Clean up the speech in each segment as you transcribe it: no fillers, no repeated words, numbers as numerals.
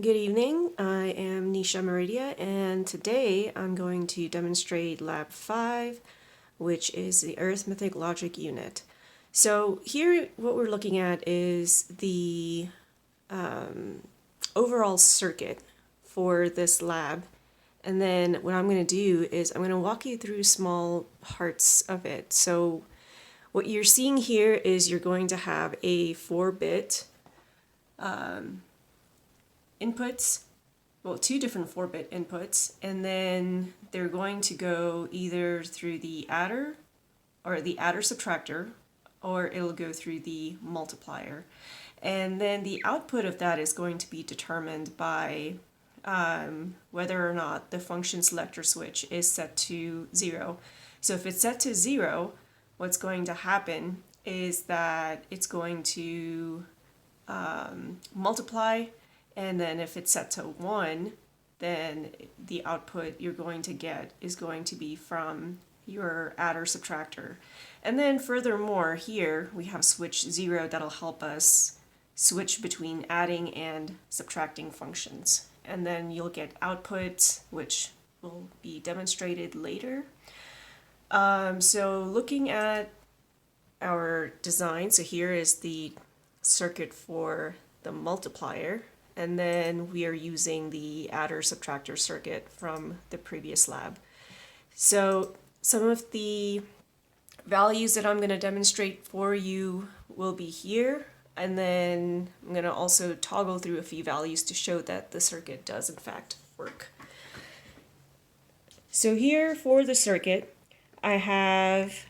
Good evening, I am Nisha Meridia, and today I'm going to demonstrate Lab 5, which is the Arithmetic Logic Unit. So here what we're looking at is the overall circuit for this lab, and then what I'm going to do is I'm going to walk you through small parts of it. So what you're seeing here is you're going to have a 4-bit inputs, well, two different 4-bit inputs, and then they're going to go either through the adder or the adder subtractor, or it'll go through the multiplier. And then the output of that is going to be determined by whether or not the function selector switch is set to 0. So if it's set to 0, what's going to happen is that it's going to multiply, and then if it's set to 1, then the output you're going to get is going to be from your adder subtractor. And then furthermore, here we have switch 0 that'll help us switch between adding and subtracting functions. And then you'll get outputs, which will be demonstrated later. So looking at our design, so here is the circuit for the multiplier, and then we are using the adder subtractor circuit from the previous lab. So some of the values that I'm going to demonstrate for you will be here, and then I'm going to also toggle through a few values to show that the circuit does in fact work. So here for the circuit, I have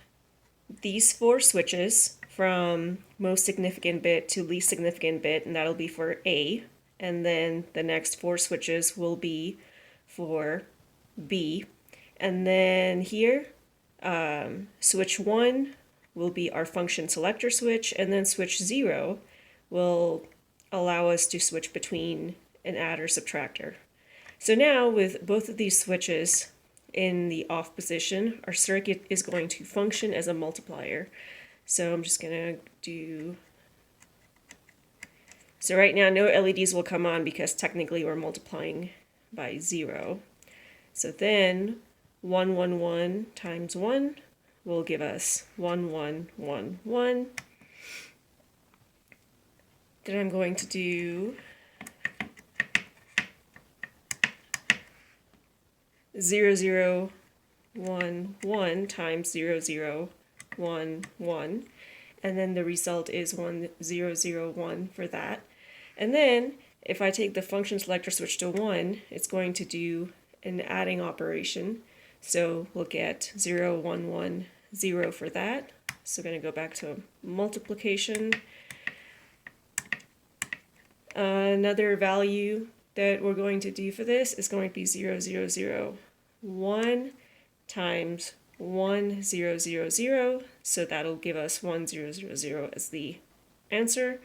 these 4 switches from most significant bit to least significant bit, and that'll be for A. And then the next 4 switches will be for B. And then here, switch 1 will be our function selector switch, and then switch 0 will allow us to switch between an adder subtractor. So now with both of these switches in the off position, our circuit is going to function as a multiplier. So I'm just going to do... So right now no LEDs will come on because technically we're multiplying by 0. So then 111 times 1 will give us 1111. Then I'm going to do 0011 times 0011, and then the result is 1001 for that. And then if I take the function selector switch to 1, it's going to do an adding operation. So we'll get 0110 for that. So we're going to go back to multiplication. Another value that we're going to do for this is going to be 0001 times 1000, so that'll give us 1000 as the answer.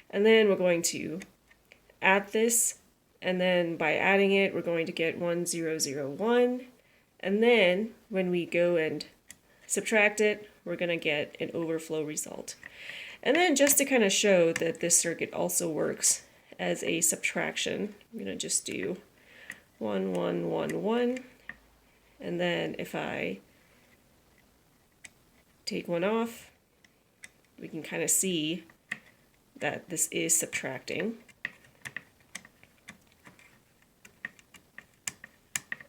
And then we're going to add this, and then by adding it we're going to get 1001, and then when we go and subtract it, we're going to get an overflow result. And then just to kind of show that this circuit also works as a subtraction, I'm going to just do 1111, and then if I take 1 off, we can kind of see that this is subtracting.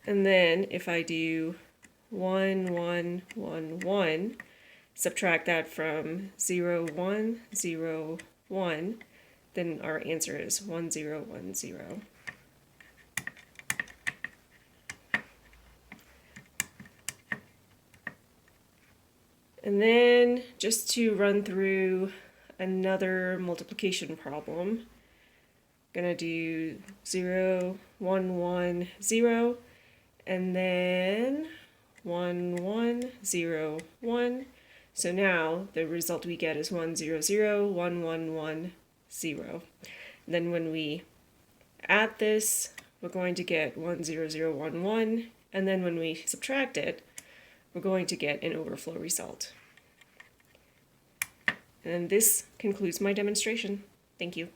And then if I do 1111, subtract that from 0101, then our answer is 1010. And then just to run through another multiplication problem, I'm gonna do 0110 and then 1101. So now the result we get is 100111. Then when we add this, we're going to get 10011, and then when we subtract it, we're going to get an overflow result. And this concludes my demonstration. Thank you.